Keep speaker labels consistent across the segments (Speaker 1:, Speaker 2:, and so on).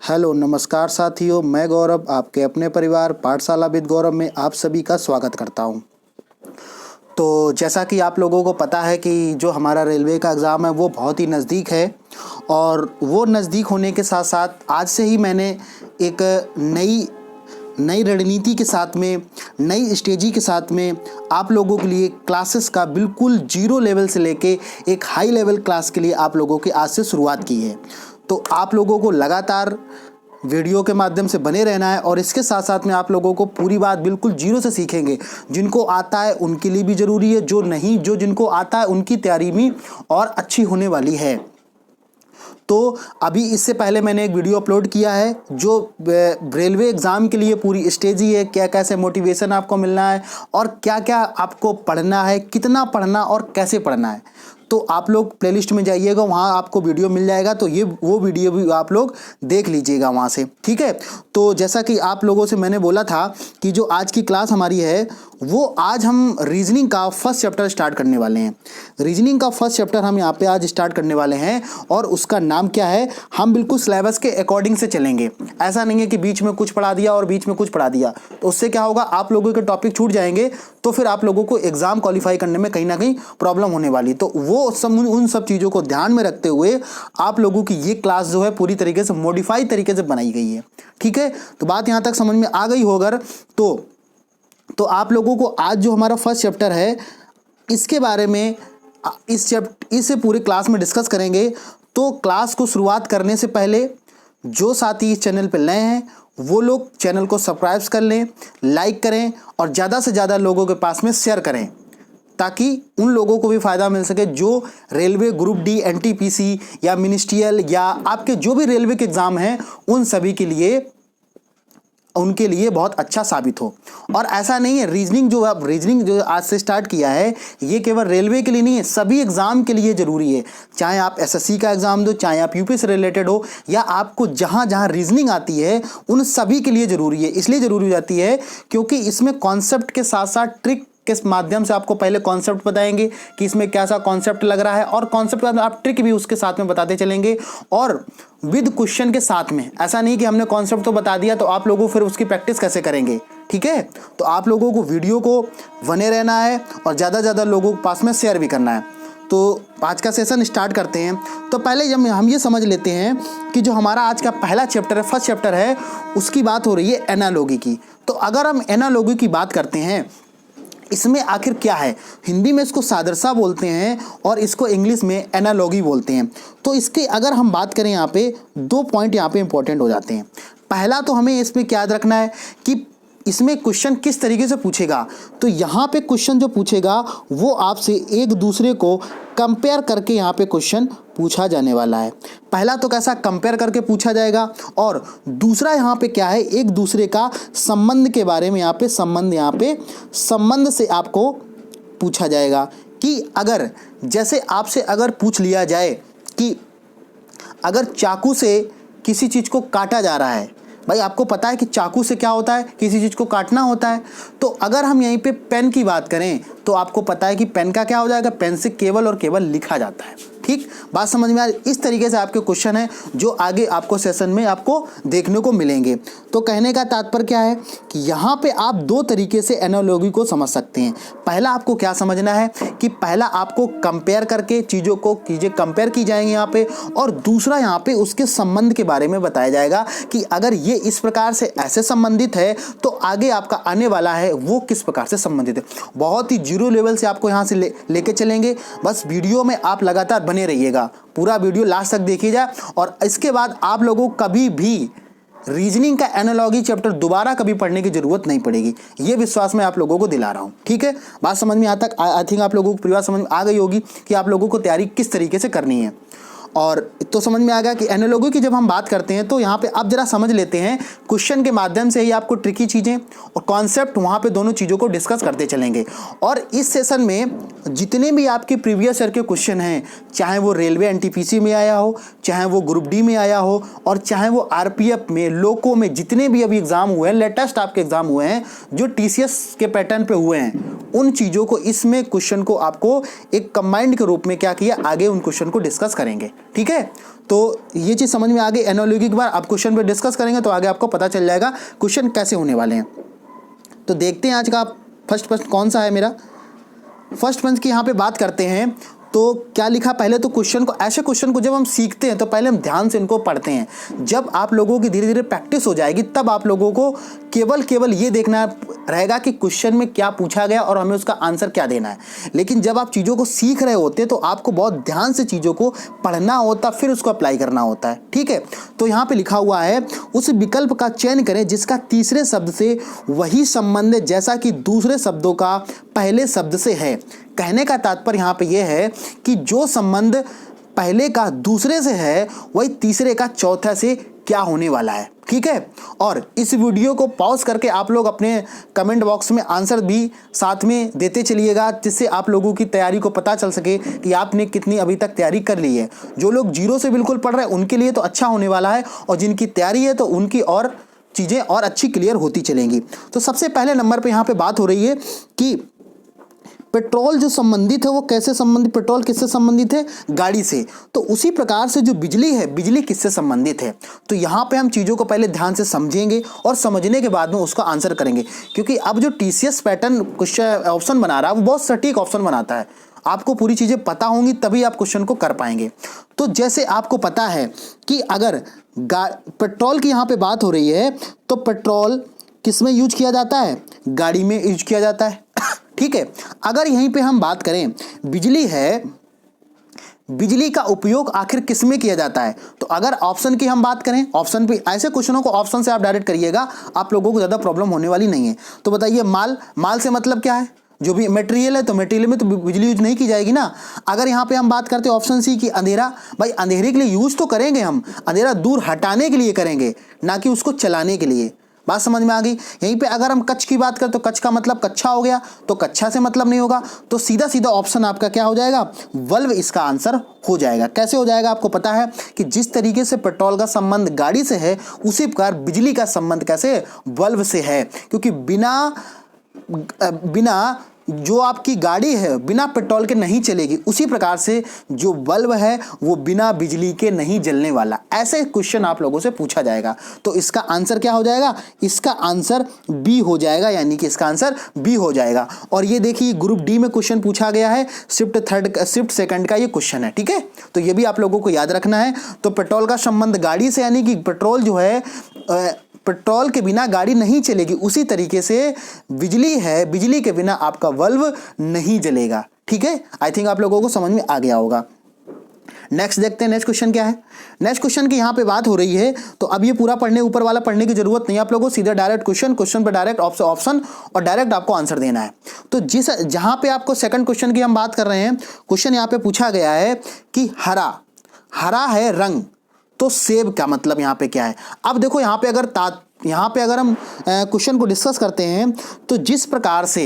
Speaker 1: Hello नमस्कार साथियों, मैं गौरव आपके अपने परिवार पाठशाला विद गौरव में आप सभी का स्वागत करता हूं। तो जैसा कि आप लोगों को पता है कि जो हमारा रेलवे का एग्ज़ाम है वो बहुत ही नज़दीक है और वो नज़दीक होने के साथ साथ आज से ही मैंने एक नई रणनीति के साथ में, नई स्ट्रेटजी के साथ में आप लोगों के लिए क्लासेस का बिल्कुल जीरो लेवल से लेके एक हाई लेवल क्लास के लिए आप लोगों की आज से शुरुआत की है। तो आप लोगों को लगातार वीडियो के माध्यम से बने रहना है और इसके साथ साथ में आप लोगों को पूरी बात बिल्कुल जीरो से सीखेंगे। जिनको आता है उनके लिए भी ज़रूरी है, जिनको आता है उनकी तैयारी भी और अच्छी होने वाली है। तो अभी इससे पहले मैंने एक वीडियो अपलोड किया है जो रेलवे एग्ज़ाम के लिए पूरी स्ट्रेटजी है, क्या कैसे मोटिवेशन आपको मिलना है और क्या क्या आपको पढ़ना है, कितना पढ़ना और कैसे पढ़ना है। तो आप लोग प्लेलिस्ट में जाइएगा, वहाँ आपको वीडियो मिल जाएगा, तो वो वीडियो भी आप लोग देख लीजिएगा वहाँ से, ठीक है। तो जैसा कि आप लोगों से मैंने बोला था कि जो आज की क्लास हमारी है वो आज हम रीजनिंग का फर्स्ट चैप्टर स्टार्ट करने वाले हैं। रीजनिंग का फर्स्ट चैप्टर हम यहाँ पे आज स्टार्ट करने वाले हैं और उसका नाम क्या है, हम बिल्कुल सिलेबस के अकॉर्डिंग से चलेंगे। ऐसा नहीं है कि बीच में कुछ पढ़ा दिया और बीच में कुछ पढ़ा दिया, तो उससे क्या होगा, आप लोगों के टॉपिक छूट जाएंगे, तो फिर आप लोगों को एग्जाम क्वालिफाई करने में कहीं ना कहीं प्रॉब्लम होने वाली। तो उन सब चीज़ों को ध्यान में रखते हुए आप लोगों की ये क्लास जो है पूरी तरीके से मॉडिफाई तरीके से बनाई गई है, ठीक है। तो बात यहाँ तक समझ में आ गई होगा। तो आप लोगों को आज जो हमारा फर्स्ट चैप्टर है इसके बारे में इसे पूरे क्लास में डिस्कस करेंगे। तो क्लास को शुरुआत करने से पहले जो साथी इस चैनल पर नए हैं वो लोग चैनल को सब्सक्राइब कर लें, लाइक करें और ज़्यादा से ज़्यादा लोगों के पास में शेयर करें, ताकि उन लोगों को भी फ़ायदा मिल सके जो रेलवे ग्रुप डी, एनटीपीसी या मिनिस्ट्रियल या आपके जो भी रेलवे के एग्ज़ाम हैं उनके लिए बहुत अच्छा साबित हो। और ऐसा नहीं है, रीजनिंग जो आज से स्टार्ट किया है ये केवल रेलवे के लिए नहीं है, सभी एग्ज़ाम के लिए ज़रूरी है। चाहे आप एसएससी का एग्ज़ाम दो, चाहे आप यूपी से रिलेटेड हो, या आपको जहाँ जहाँ रीजनिंग आती है उन सभी के लिए ज़रूरी है। इसलिए ज़रूरी हो जाती है क्योंकि इसमें कॉन्सेप्ट के साथ साथ ट्रिक के माध्यम से आपको पहले कॉन्सेप्ट बताएंगे कि इसमें कैसा कॉन्सेप्ट लग रहा है, और कॉन्सेप्ट के बाद आप ट्रिक भी उसके साथ में बताते चलेंगे और विद क्वेश्चन के साथ में। ऐसा नहीं कि हमने कॉन्सेप्ट तो बता दिया तो आप लोगों फिर उसकी प्रैक्टिस कैसे करेंगे, ठीक है। तो आप लोगों को वीडियो को बने रहना है और ज़्यादा से ज़्यादा लोगों के पास में शेयर भी करना है। तो आज का सेशन स्टार्ट करते हैं। तो पहले जब हम ये समझ लेते हैं कि जो हमारा आज का पहला चैप्टर है, फर्स्ट चैप्टर है, उसकी बात हो रही है एनालॉजी की। तो अगर हम एनालॉजी की बात करते हैं, इसमें आखिर क्या है, हिंदी में इसको सादृश्य बोलते हैं और इसको इंग्लिश में एनालॉजी बोलते हैं। तो इसके अगर हम बात करें यहाँ पे दो पॉइंट यहाँ पे इंपॉर्टेंट हो जाते हैं। पहला तो हमें इसमें क्या याद रखना है कि इसमें क्वेश्चन किस तरीके से पूछेगा। तो यहाँ पे क्वेश्चन जो पूछेगा वो आपसे एक दूसरे को कंपेयर करके यहाँ पे क्वेश्चन पूछा जाने वाला है। पहला तो कैसा कंपेयर करके पूछा जाएगा, और दूसरा यहाँ पे क्या है, एक दूसरे का संबंध के बारे में यहाँ पे संबंध से आपको पूछा जाएगा कि अगर जैसे आपसे अगर पूछ लिया जाए कि अगर चाकू से किसी चीज़ को काटा जा रहा है, भाई आपको पता है कि चाकू से क्या होता है, किसी चीज़ को काटना होता है। तो अगर हम यहीं पे पेन की बात करें तो आपको पता है कि पेन का क्या हो जाएगा, पेन से केवल और केवल लिखा जाता है, ठीक। बात समझ में आ रही। इस तरीके से आपके क्वेश्चन है जो आगे आपको सेशन में आपको देखने को मिलेंगे। तो कहने का तात्पर्य क्या है कि यहाँ पे आप दो तरीके से एनालॉजी को समझ सकते हैं। पहला आपको क्या समझना है कि पहला आपको कंपेयर करके चीज़ों कंपेयर की जाएंगी यहाँ पे, और दूसरा यहाँ पे उसके संबंध के बारे में बताया जाएगा कि अगर ये इस प्रकार से ऐसे संबंधित है तो आगे आपका आने वाला है वो किस प्रकार से संबंधित है। बहुत ही जीरो लेवल से आपको यहाँ से लेके चलेंगे। बस वीडियो में आप लगातार बने रहिएगा, पूरा वीडियो लास्ट तक देखिएगा। और इसके बाद आप लोगों को कभी भी रीजनिंग का एनालॉजी चैप्टर दोबारा कभी पढ़ने की जरूरत नहीं पड़ेगी, ये विश्वास मैं आप लोगों को दिला रहा हूँ, ठीक है। बात समझ में आता तक आई थिंक आप लोगों को पूरी बात समझ में आ गई होगी कि आप लोगों को तैयारी किस तरीके से करनी है। और तो समझ में आ गया कि एनालॉजी की जब हम बात करते हैं तो यहाँ पे आप जरा समझ लेते हैं, क्वेश्चन के माध्यम से ही आपको ट्रिकी चीज़ें और कॉन्सेप्ट वहाँ पे दोनों चीज़ों को डिस्कस करते चलेंगे। और इस सेशन में जितने भी आपके प्रीवियस ईयर के क्वेश्चन हैं, चाहे वो रेलवे एनटीपीसी में आया हो, चाहे वो ग्रुप डी में आया हो, और चाहे वो आरपीएफ में, लोको में, जितने भी अभी एग्जाम हुए हैं, लेटेस्ट आपके एग्जाम हुए हैं जो टीसीएस के पैटर्न पे हुए हैं, उन चीज़ों को इसमें क्वेश्चन को आपको एक कंबाइंड के रूप में क्या किया, आगे उन क्वेश्चन को डिस्कस करेंगे, ठीक है। तो ये चीज़ समझ में आ गई एनालॉजी के बाद। अब क्वेश्चन पे डिस्कस करेंगे तो आगे आपको पता चल जाएगा क्वेश्चन कैसे होने वाले हैं। तो देखते हैं आज का फर्स्ट प्रश्न कौन सा है मेरा। फर्स्ट प्रश्न की यहाँ पे बात करते हैं तो क्या लिखा, पहले तो क्वेश्चन को, ऐसे क्वेश्चन को जब हम सीखते हैं तो पहले हम ध्यान से इनको पढ़ते हैं। जब आप लोगों की धीरे धीरे प्रैक्टिस हो जाएगी तब आप लोगों को केवल ये देखना रहेगा कि क्वेश्चन में क्या पूछा गया और हमें उसका आंसर क्या देना है। लेकिन जब आप चीज़ों को सीख रहे होते तो आपको बहुत ध्यान से चीज़ों को पढ़ना होता, फिर उसको अप्लाई करना होता है। ठीक है, तो यहाँ पे लिखा हुआ है उस विकल्प का चयन करें जिसका तीसरे शब्द से वही संबंध है जैसा कि दूसरे शब्दों का पहले शब्द से है। कहने का तात्पर्य यहाँ पे यह है कि जो संबंध पहले का दूसरे से है वही तीसरे का चौथा से क्या होने वाला है। ठीक है, और इस वीडियो को पॉज करके आप लोग अपने कमेंट बॉक्स में आंसर भी साथ में देते चलिएगा, जिससे आप लोगों की तैयारी को पता चल सके कि आपने कितनी अभी तक तैयारी कर ली है। जो लोग जीरो से बिल्कुल पढ़ रहे हैं उनके लिए तो अच्छा होने वाला है, और जिनकी तैयारी है तो उनकी और चीज़ें और अच्छी क्लियर होती चलेंगी। तो सबसे पहले नंबर पर यहाँ पर बात हो रही है कि पेट्रोल जो संबंधित है वो कैसे संबंधित, पेट्रोल किससे संबंधित है, गाड़ी से। तो उसी प्रकार से जो बिजली है, बिजली किससे संबंधित है। तो यहाँ पे हम चीज़ों को पहले ध्यान से समझेंगे और समझने के बाद में उसका आंसर करेंगे, क्योंकि अब जो TCS पैटर्न क्वेश्चन ऑप्शन बना रहा है वो बहुत सटीक ऑप्शन बनाता है। आपको पूरी चीज़ें पता होंगी तभी आप क्वेश्चन को कर पाएंगे। तो जैसे आपको पता है कि अगर पेट्रोल की यहाँ पे बात हो रही है तो पेट्रोल किस में यूज किया जाता है, गाड़ी में यूज किया जाता है। ठीक है, अगर यहीं पे हम बात करें बिजली है, बिजली का उपयोग आखिर किस में किया जाता है। तो अगर ऑप्शन की हम बात करें, ऑप्शन पे ऐसे क्वेश्चनों को ऑप्शन से आप डायरेक्ट करिएगा, आप लोगों को ज़्यादा प्रॉब्लम होने वाली नहीं है। तो बताइए माल से मतलब क्या है, जो भी मटेरियल है, तो मटेरियल में तो बिजली यूज नहीं की जाएगी ना। अगर यहाँ पे हम बात करते हैं ऑप्शन सी की अंधेरा, भाई अंधेरे के लिए यूज तो करेंगे हम, अंधेरा दूर हटाने के लिए करेंगे, ना कि उसको चलाने के लिए। बात समझ में आ गई। यहीं पे अगर हम कच्छ की बात करें तो कच्छ का मतलब कच्चा हो गया, तो कच्चा से मतलब नहीं होगा, तो सीधा सीधा ऑप्शन आपका क्या हो जाएगा, वल्व इसका आंसर हो जाएगा। कैसे हो जाएगा, आपको पता है कि जिस तरीके से पेट्रोल का संबंध गाड़ी से है उसी प्रकार बिजली का संबंध कैसे, वल्व से है। क्योंकि बिना जो आपकी गाड़ी है बिना पेट्रोल के नहीं चलेगी, उसी प्रकार से जो बल्ब है वो बिना बिजली के नहीं जलने वाला। ऐसे क्वेश्चन आप लोगों से पूछा जाएगा। तो इसका आंसर क्या हो जाएगा, इसका आंसर बी हो जाएगा, यानी कि इसका आंसर बी हो जाएगा। और ये देखिए ग्रुप डी में क्वेश्चन पूछा गया है, शिफ्ट सेकंड का ये क्वेश्चन है। ठीक है, तो ये भी आप लोगों को याद रखना है। तो पेट्रोल का संबंध गाड़ी से, यानी कि पेट्रोल जो है पेट्रोल के बिना गाड़ी नहीं चलेगी, उसी तरीके से बिजली है, बिजली के बिना आपका बल्ब नहीं जलेगा। ठीक है, आई थिंक आप लोगों को समझ में आ गया होगा। नेक्स्ट देखते हैं, नेक्स्ट क्वेश्चन क्या है। नेक्स्ट क्वेश्चन की यहाँ पे बात हो रही है, तो अब ये पूरा पढ़ने, ऊपर वाला पढ़ने की जरूरत नहीं है आप लोगों को, सीधा डायरेक्ट क्वेश्चन पे डायरेक्ट ऑप्शन और डायरेक्ट आपको आंसर देना है। तो जहाँ पे आपको सेकंड क्वेश्चन की हम बात कर रहे हैं, क्वेश्चन यहाँ पे पूछा गया है कि हरा है रंग, तो सेब का मतलब यहाँ पे क्या है। अब देखो यहाँ पे अगर हम क्वेश्चन को डिस्कस करते हैं तो जिस प्रकार से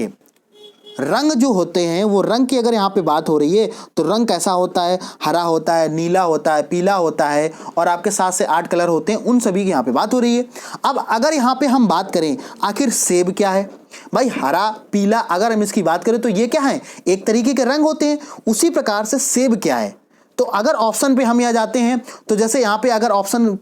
Speaker 1: रंग जो होते हैं, वो रंग की अगर यहाँ पे बात हो रही है तो रंग कैसा होता है, हरा होता है, नीला होता है, पीला होता है, और आपके 7 से 8 कलर होते हैं, उन सभी की यहाँ पे बात हो रही है। अब अगर यहाँ पे हम बात करें आखिर सेब क्या है, भाई हरा पीला अगर हम इसकी बात करें तो ये क्या है, एक तरीके के रंग होते हैं। उसी प्रकार से सेब क्या है, तो अगर ऑप्शन पे हम यहाँ जाते हैं तो जैसे यहाँ पे अगर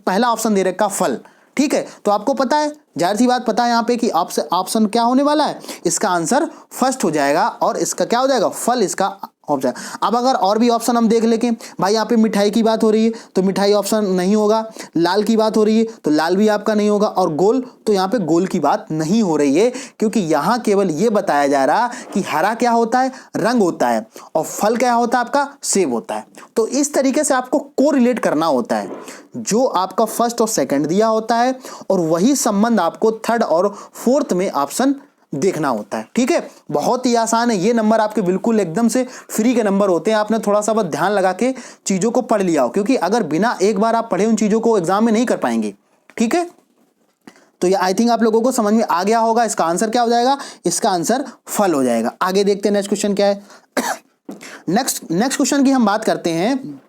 Speaker 1: पहला ऑप्शन दे रखा फल, ठीक है, तो आपको पता है, जाहिर सी बात पता है यहाँ पे कि ऑप्शन क्या होने वाला है, इसका आंसर फर्स्ट हो जाएगा, और इसका क्या हो जाएगा, फल इसका ऑप्शन। अब अगर और भी ऑप्शन हम देख लेंगे, भाई यहाँ पे मिठाई की बात हो रही है तो मिठाई ऑप्शन नहीं होगा, लाल की बात हो रही है तो लाल भी आपका नहीं होगा, और गोल, तो यहाँ पे गोल की बात नहीं हो रही है, क्योंकि यहाँ केवल ये बताया जा रहा कि हरा क्या होता है, रंग होता है, और फल क्या होता है, आपका सेब होता है। तो इस तरीके से आपको कोरिलेट करना होता है, जो आपका फर्स्ट और सेकंड दिया होता है, और वही संबंध आपको थर्ड और फोर्थ में ऑप्शन देखना होता है। ठीक है, बहुत ही आसान है। ये नंबर आपके बिल्कुल एकदम से फ्री के नंबर होते हैं, आपने थोड़ा सा बस ध्यान लगा के चीज़ों को पढ़ लिया हो, क्योंकि अगर बिना एक बार आप पढ़े उन चीज़ों को एग्जाम में नहीं कर पाएंगे। ठीक है, तो ये आई थिंक आप लोगों को समझ में आ गया होगा। इसका आंसर क्या हो जाएगा, इसका आंसर फल हो जाएगा। आगे देखते हैं नेक्स्ट क्वेश्चन क्या है। नेक्स्ट क्वेश्चन की हम बात करते हैं,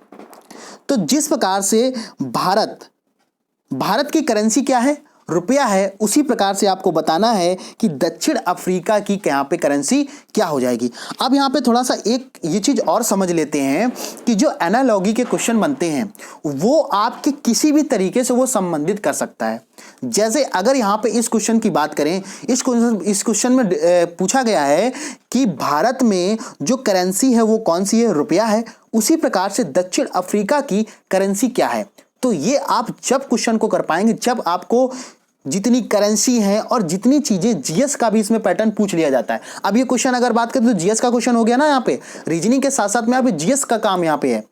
Speaker 1: तो जिस प्रकार से भारत की करेंसी क्या है, रुपया है उसी प्रकार से आपको बताना है कि दक्षिण अफ्रीका की यहाँ पे करेंसी क्या हो जाएगी। अब यहाँ पे थोड़ा सा एक ये चीज़ और समझ लेते हैं कि जो एनालॉगी के क्वेश्चन बनते हैं वो आपके किसी भी तरीके से वो संबंधित कर सकता है। जैसे अगर यहाँ पे इस क्वेश्चन की बात करें, इस क्वेश्चन में पूछा गया है कि भारत में जो करेंसी है वो कौन सी है, रुपया है। उसी प्रकार से दक्षिण अफ्रीका की करेंसी क्या है। तो ये आप जब क्वेश्चन को कर पाएंगे जब आपको जितनी करेंसी है और जितनी चीजें, जीएस का भी इसमें पैटर्न पूछ लिया जाता है। अब ये क्वेश्चन अगर बात करें तो जीएस का क्वेश्चन हो गया ना, यहाँ पे रीजनिंग के साथ साथ में यहाँ पे जीएस का काम यहाँ पे है,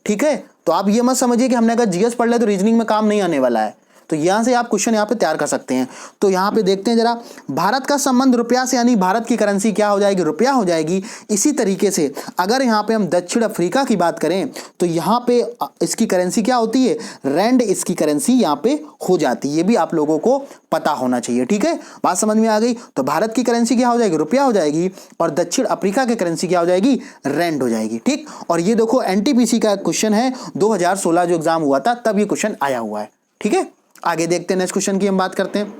Speaker 1: ठीक है। तो आप ये मत समझिए कि हमने अगर जीएस पढ़ लिया तो रीजनिंग में काम नहीं आने वाला है। तो यहाँ से आप क्वेश्चन यहाँ पे तैयार कर सकते हैं। तो यहाँ पे देखते हैं जरा, भारत का संबंध रुपया से, यानी भारत की करेंसी क्या हो जाएगी, रुपया हो जाएगी। इसी तरीके से अगर यहाँ पे हम दक्षिण अफ्रीका की बात करें तो यहाँ पे इसकी करेंसी क्या होती है, रैंड इसकी करेंसी यहाँ पे हो जाती है। ये भी आप लोगों को पता होना चाहिए, ठीक है। बात समझ में आ गई। तो भारत की करेंसी क्या हो जाएगी, रुपया हो जाएगी, और दक्षिण अफ्रीका की करेंसी क्या हो जाएगी, रैंड हो जाएगी, ठीक। और ये देखो एनटीपीसी का क्वेश्चन है, 2016 जो एग्जाम हुआ था तब ये क्वेश्चन आया हुआ है, ठीक है। आगे देखते हैं, नेक्स्ट क्वेश्चन की हम बात करते हैं।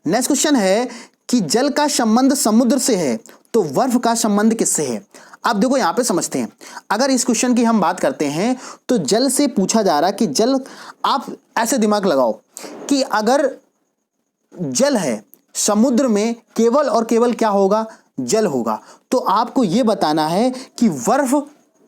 Speaker 1: नेक्स्ट क्वेश्चन है कि जल का संबंध समुद्र से है तो बर्फ का संबंध किससे है। अब देखो यहां पे समझते हैं, अगर इस क्वेश्चन की हम बात करते हैं तो जल से पूछा जा रहा कि जल, आप ऐसे दिमाग लगाओ कि अगर जल है समुद्र में केवल और केवल क्या होगा, जल होगा। तो आपको यह बताना है कि बर्फ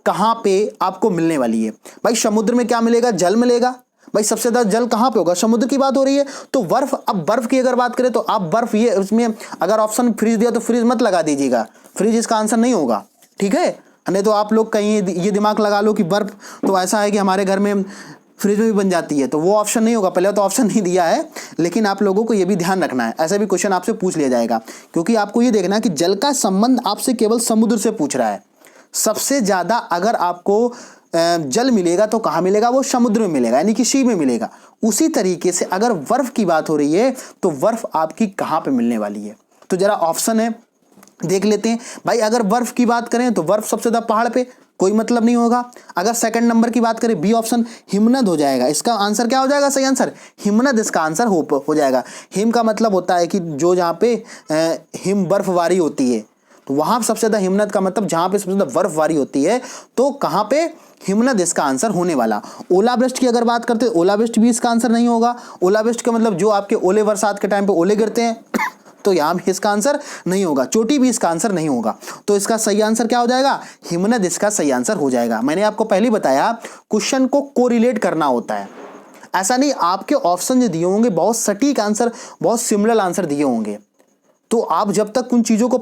Speaker 1: कहां पे आपको मिलने वाली है। भाई समुद्र में क्या मिलेगा, जल मिलेगा। भाई सबसे ज्यादा जल कहां पे होगा, समुद्र की बात हो रही है। तो बर्फ, अब बर्फ की अगर बात करें तो आप बर्फ, ये उसमें अगर ऑप्शन फ्रीज दिया तो फ्रीज मत लगा दीजिएगा, फ्रीज इसका आंसर नहीं होगा, ठीक है। नहीं तो आप लोग कहीं ये दिमाग लगा लो कि बर्फ तो ऐसा है कि हमारे घर में फ्रिज में भी बन जाती है, तो वो ऑप्शन नहीं होगा। पहले तो ऑप्शन नहीं दिया है, लेकिन आप लोगों को ये भी ध्यान रखना है, ऐसा भी क्वेश्चन आपसे पूछ लिया जाएगा। क्योंकि आपको ये देखना है कि जल का संबंध आपसे केवल समुद्र से पूछ रहा है। सबसे ज्यादा अगर आपको जल मिलेगा तो कहाँ मिलेगा, वो समुद्र में मिलेगा, यानी कि सी में मिलेगा। उसी तरीके से अगर बर्फ की बात हो रही है तो बर्फ आपकी कहाँ पे मिलने वाली है। तो जरा ऑप्शन है देख लेते हैं। भाई अगर बर्फ की बात करें तो बर्फ सबसे ज्यादा पहाड़ पे, कोई मतलब नहीं होगा। अगर सेकंड नंबर की बात करें, बी ऑप्शन हिमनद हो जाएगा। इसका आंसर क्या हो जाएगा, सही आंसर हिमनद इसका आंसर हो जाएगा। हिम का मतलब होता है कि जो जहाँ पे हिम बर्फबारी होती है, तो वहां सबसे ज्यादा हिमनद का मतलब जहां पे सबसे ज्यादा बर्फबारी होती है, तो कहां पे, हिमनद इसका आंसर होने वाला। ओलावृष्टि की अगर बात करते हैं, ओलावृष्टि भी इसका आंसर नहीं होगा। ओलावृष्टि का मतलब जो आपके ओले बरसात के टाइम पे ओले गिरते हैं तो यहाँ भी इसका आंसर नहीं होगा। चोटी भी इसका आंसर नहीं होगा। तो इसका सही आंसर क्या हो जाएगा, हिमनद इसका सही आंसर हो जाएगा। मैंने आपको पहले बताया क्वेश्चन को कोरिलेट करना होता है। ऐसा नहीं आपके ऑप्शन जो दिए होंगे बहुत सटीक आंसर, बहुत सिमिलर आंसर दिए होंगे, तो आप जब तक उन चीजों को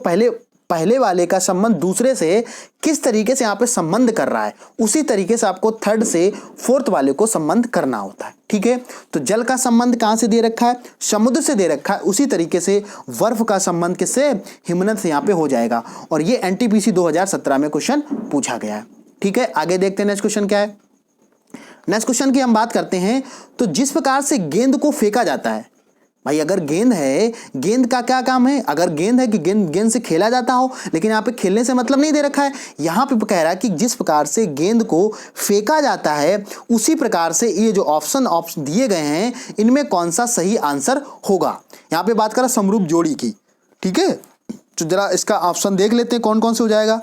Speaker 1: पहले वाले का संबंध दूसरे से किस तरीके से यहाँ पे संबंध कर रहा है, उसी तरीके से आपको थर्ड से फोर्थ वाले को संबंध करना होता है, ठीक है। तो जल का संबंध कहाँ से दे रखा है, समुद्र से दे रखा है। उसी तरीके से बर्फ का संबंध किससे, हिमनद से यहाँ पे हो जाएगा। और ये एनटीपीसी 2017 में क्वेश्चन पूछा गया है, ठीक है। आगे देखते हैं नेक्स्ट क्वेश्चन क्या है। नेक्स्ट क्वेश्चन की हम बात करते हैं। तो जिस प्रकार से गेंद को फेंका जाता है, भाई अगर गेंद है, गेंद का क्या काम है, अगर गेंद है कि गेंद से खेला जाता हो, लेकिन यहाँ पे खेलने से मतलब नहीं दे रखा है। यहाँ पे कह रहा है कि जिस प्रकार से गेंद को फेंका जाता है उसी प्रकार से ये जो ऑप्शन दिए गए हैं इनमें कौन सा सही आंसर होगा। यहाँ पे बात करें समरूप जोड़ी की, ठीक है। तो जरा इसका ऑप्शन देख लेते हैं कौन कौन से हो जाएगा।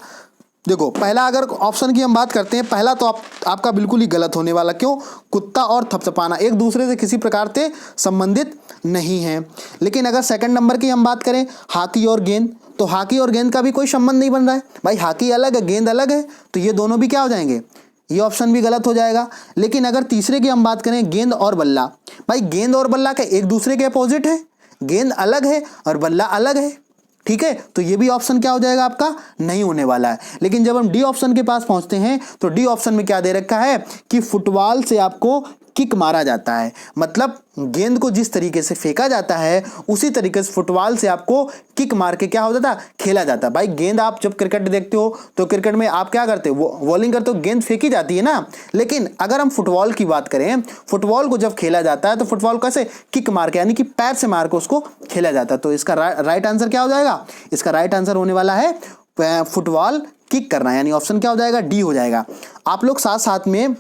Speaker 1: देखो पहला अगर ऑप्शन की हम बात करते हैं, पहला तो आपका बिल्कुल ही गलत होने वाला। क्यों, कुत्ता और थपथपाना एक दूसरे से किसी प्रकार से संबंधित नहीं है। लेकिन अगर सेकंड नंबर की हम बात करें, हॉकी और गेंद, तो हॉकी और गेंद का भी कोई संबंध नहीं बन रहा है। भाई हॉकी अलग है, गेंद अलग है, तो ये दोनों भी क्या हो जाएंगे, ये ऑप्शन भी गलत हो जाएगा। लेकिन अगर तीसरे की हम बात करें, गेंद और बल्ला, भाई गेंद और बल्ला का एक दूसरे के अपोजिट है, गेंद अलग है और बल्ला अलग है, ठीक है। तो ये भी ऑप्शन क्या हो जाएगा आपका, नहीं होने वाला है। लेकिन जब हम डी ऑप्शन के पास पहुंचते हैं तो डी ऑप्शन में क्या दे रखा है कि फुटबॉल से आपको किक मारा जाता है। मतलब गेंद को जिस तरीके से फेंका जाता है उसी तरीके से फुटबॉल से आपको किक मार के क्या हो जाता है, खेला जाता है। भाई गेंद आप जब क्रिकेट देखते हो तो क्रिकेट में आप क्या करते हो, बॉलिंग करते हो, गेंद फेंकी जाती है ना। लेकिन अगर हम फुटबॉल की बात करें, फुटबॉल को जब खेला जाता है तो फुटबॉल कैसे, किक मार के, यानी कि पैर से मार के उसको खेला जाता है। तो इसका राइट आंसर क्या हो जाएगा, इसका राइट आंसर होने वाला है फुटबॉल किक करना, यानी ऑप्शन क्या हो जाएगा, डी हो जाएगा। आप लोग साथ साथ में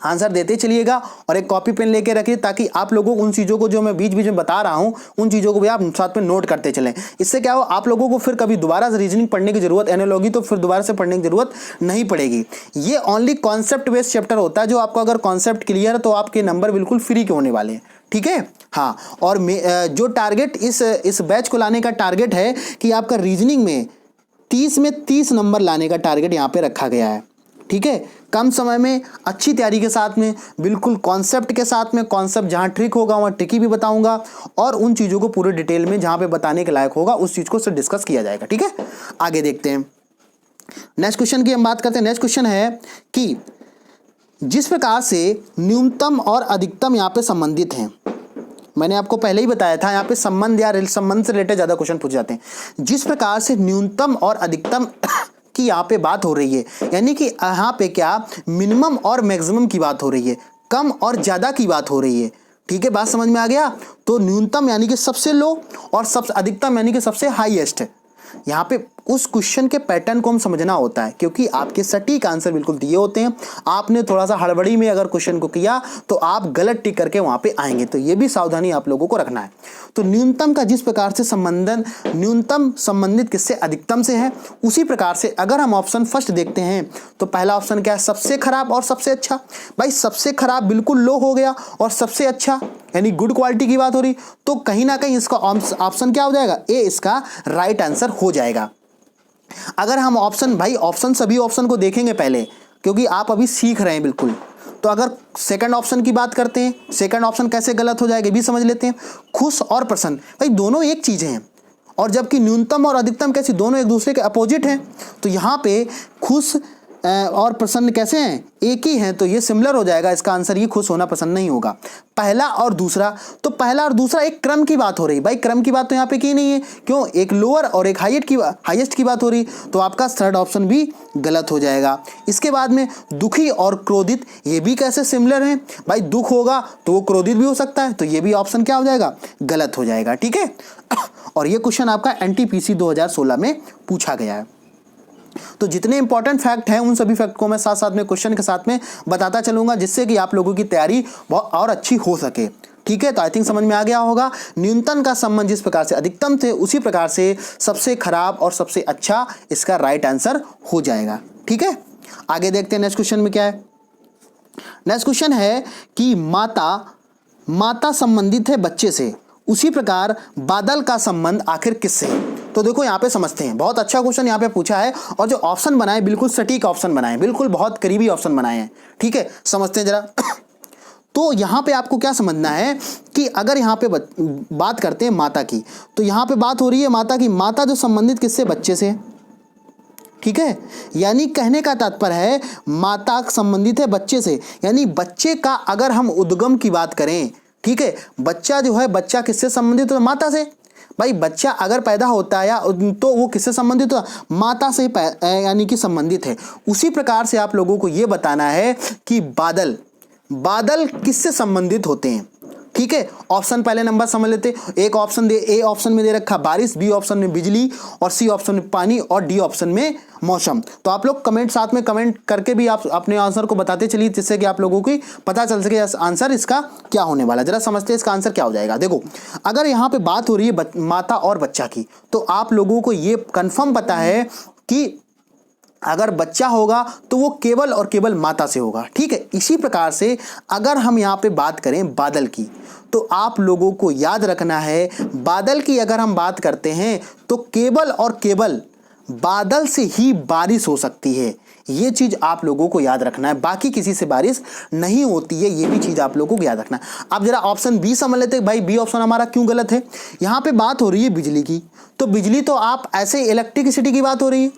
Speaker 1: आंसर देते चलिएगा और एक कॉपी पेन लेके रखिए ताकि आप लोगों को उन चीज़ों को जो मैं बीच बीच में बता रहा हूं उन चीज़ों को भी आप साथ में नोट करते चलें। इससे क्या हो, आप लोगों को फिर कभी दोबारा से रीजनिंग पढ़ने की जरूरत एनालॉजी तो फिर दोबारा से पढ़ने की जरूरत नहीं पड़ेगी। ये ओनली कॉन्सेप्ट बेस्ड चैप्टर होता है, जो आपको अगर कॉन्सेप्ट क्लियर है तो आपके नंबर बिल्कुल फ्री के होने वाले हैं, ठीक है। हाँ, और जो टारगेट इस बैच को लाने का टारगेट है कि आपका रीजनिंग में 30 में 30 नंबर लाने का टारगेट यहाँ पे रखा गया है, ठीक है। कम समय में अच्छी तैयारी के साथ में, बिल्कुल कॉन्सेप्ट के साथ में, कॉन्सेप्ट जहाँ ट्रिक होगा वहाँ ट्रिकी भी बताऊंगा और उन चीज़ों को पूरे डिटेल में जहाँ पे बताने के लायक होगा उस चीज़ को से डिस्कस किया जाएगा, ठीक है। आगे देखते हैं नेक्स्ट क्वेश्चन की हम बात करते हैं। नेक्स्ट क्वेश्चन है कि जिस प्रकार से न्यूनतम और अधिकतम यहाँ पे संबंधित हैं, मैंने आपको पहले ही बताया था यहाँ पे संबंध या संबंध से रिलेटेड ज़्यादा क्वेश्चन पूछ जाते हैं। जिस प्रकार से न्यूनतम और अधिकतम की यहाँ पे बात हो रही है, यानी कि यहाँ पे क्या मिनिमम और मैक्सिमम की बात हो रही है, कम और ज़्यादा की बात हो रही है, ठीक है। बात समझ में आ गया। तो न्यूनतम यानी कि सबसे लो और सबसे अधिकतम यानी कि सबसे हाईएस्ट। यहाँ पे उस क्वेश्चन के पैटर्न को हम समझना होता है, क्योंकि आपके सटीक आंसर बिल्कुल दिए होते हैं। आपने थोड़ा सा हड़बड़ी में अगर क्वेश्चन को किया तो आप गलत टिक करके वहाँ पे आएंगे, तो ये भी सावधानी आप लोगों को रखना है। तो न्यूनतम का जिस प्रकार से संबंधन, न्यूनतम संबंधित किससे, अधिकतम से है, उसी प्रकार से अगर हम ऑप्शन फर्स्ट देखते हैं तो पहला ऑप्शन क्या है, सबसे खराब और सबसे अच्छा। भाई सबसे खराब बिल्कुल लो हो गया और सबसे अच्छा यानी गुड क्वालिटी की बात हो रही, तो कहीं ना कहीं इसका ऑप्शन क्या हो जाएगा, ए इसका राइट आंसर हो जाएगा। अगर हम ऑप्शन सभी ऑप्शन को देखेंगे पहले, क्योंकि आप अभी सीख रहे हैं बिल्कुल, तो अगर सेकंड ऑप्शन की बात करते हैं, सेकंड ऑप्शन कैसे गलत हो जाएगा भी समझ लेते हैं। खुश और प्रसन्न, भाई दोनों एक चीज़ हैं, और जबकि न्यूनतम और अधिकतम कैसी, दोनों एक दूसरे के अपोजिट हैं। तो यहाँ पे खुश और प्रसन्न कैसे हैं, एक ही हैं, तो ये सिमिलर हो जाएगा। इसका आंसर ये खुश होना पसंद नहीं होगा। पहला और दूसरा, तो पहला और दूसरा एक क्रम की बात हो रही, भाई क्रम की बात तो यहाँ पे की नहीं है, क्यों, एक लोअर और एक हाईएस्ट की बात हो रही, तो आपका थर्ड ऑप्शन भी गलत हो जाएगा। इसके बाद में दुखी और क्रोधित, ये भी कैसे सिमिलर हैं, भाई दुख होगा तो वो क्रोधित भी हो सकता है, तो ये भी ऑप्शन क्या हो जाएगा, गलत हो जाएगा, ठीक है। और ये क्वेश्चन आपका NTPC 2016 में पूछा गया है। तो जितने इंपॉर्टेंट फैक्ट हैं उन सभी फैक्ट को मैं साथ साथ में क्वेश्चन के साथ में बताता चलूंगा, जिससे कि आप लोगों की तैयारी बहुत और अच्छी हो सके, ठीक है। तो आई थिंक समझ में आ गया होगा। न्यूनतम का संबंध जिस प्रकार से अधिकतम थे, उसी प्रकार से सबसे खराब और सबसे अच्छा इसका राइट आंसर हो जाएगा, ठीक है। आगे देखते हैं नेक्स्ट क्वेश्चन में क्या है। नेक्स्ट क्वेश्चन है कि माता संबंधित है बच्चे से, उसी प्रकार बादल का संबंध आखिर किससे। तो देखो यहाँ पे समझते हैं, बहुत अच्छा क्वेश्चन यहाँ पे पूछा है, और जो ऑप्शन बनाए बिल्कुल सटीक ऑप्शन बनाए, बिल्कुल बहुत करीबी ऑप्शन बनाए हैं, ठीक है। समझते हैं जरा। तो यहाँ पे आपको क्या समझना है कि अगर यहाँ पे बात करते हैं माता की, तो यहाँ पे बात हो रही है माता की, माता जो संबंधित किससे, बच्चे से, ठीक है। यानी कहने का तात्पर्य है माता संबंधित है बच्चे से, यानी बच्चे का अगर हम उद्गम की बात करें, ठीक है, बच्चा जो है, बच्चा किससे संबंधित है, माता से। भाई बच्चा अगर पैदा होता है या तो वो किससे संबंधित है, माता से यानी कि संबंधित है। उसी प्रकार से आप लोगों को ये बताना है कि बादल किससे संबंधित होते हैं, ठीक है। ऑप्शन पहले नंबर समझ लेते। एक ऑप्शन ए ऑप्शन में दे रखा बारिश, बी ऑप्शन में बिजली, और सी ऑप्शन में पानी, और डी ऑप्शन में मौसम। तो आप लोग साथ में कमेंट करके भी आप अपने आंसर को बताते चलिए, जिससे कि आप लोगों की पता चल सके आंसर इसका क्या होने वाला। जरा समझते हैं इसका आंसर क्या हो जाएगा। देखो अगर यहाँ पे बात हो रही है माता और बच्चा की, तो आप लोगों को ये कंफर्म पता है कि अगर बच्चा होगा तो वो केवल और केवल माता से होगा, ठीक है। इसी प्रकार से अगर हम यहाँ पे बात करें बादल की, तो आप लोगों को याद रखना है बादल की अगर हम बात करते हैं तो केवल और केवल बादल से ही बारिश हो सकती है। ये चीज़ आप लोगों को याद रखना है, बाकी किसी से बारिश नहीं होती है, ये भी चीज़ आप लोगों को याद रखना है। अब जरा ऑप्शन बी समझ लेते हैं, भाई बी ऑप्शन हमारा क्यों गलत है। यहाँ पे बात हो रही है बिजली की, तो बिजली तो आप ऐसे इलेक्ट्रिसिटी की बात हो रही है,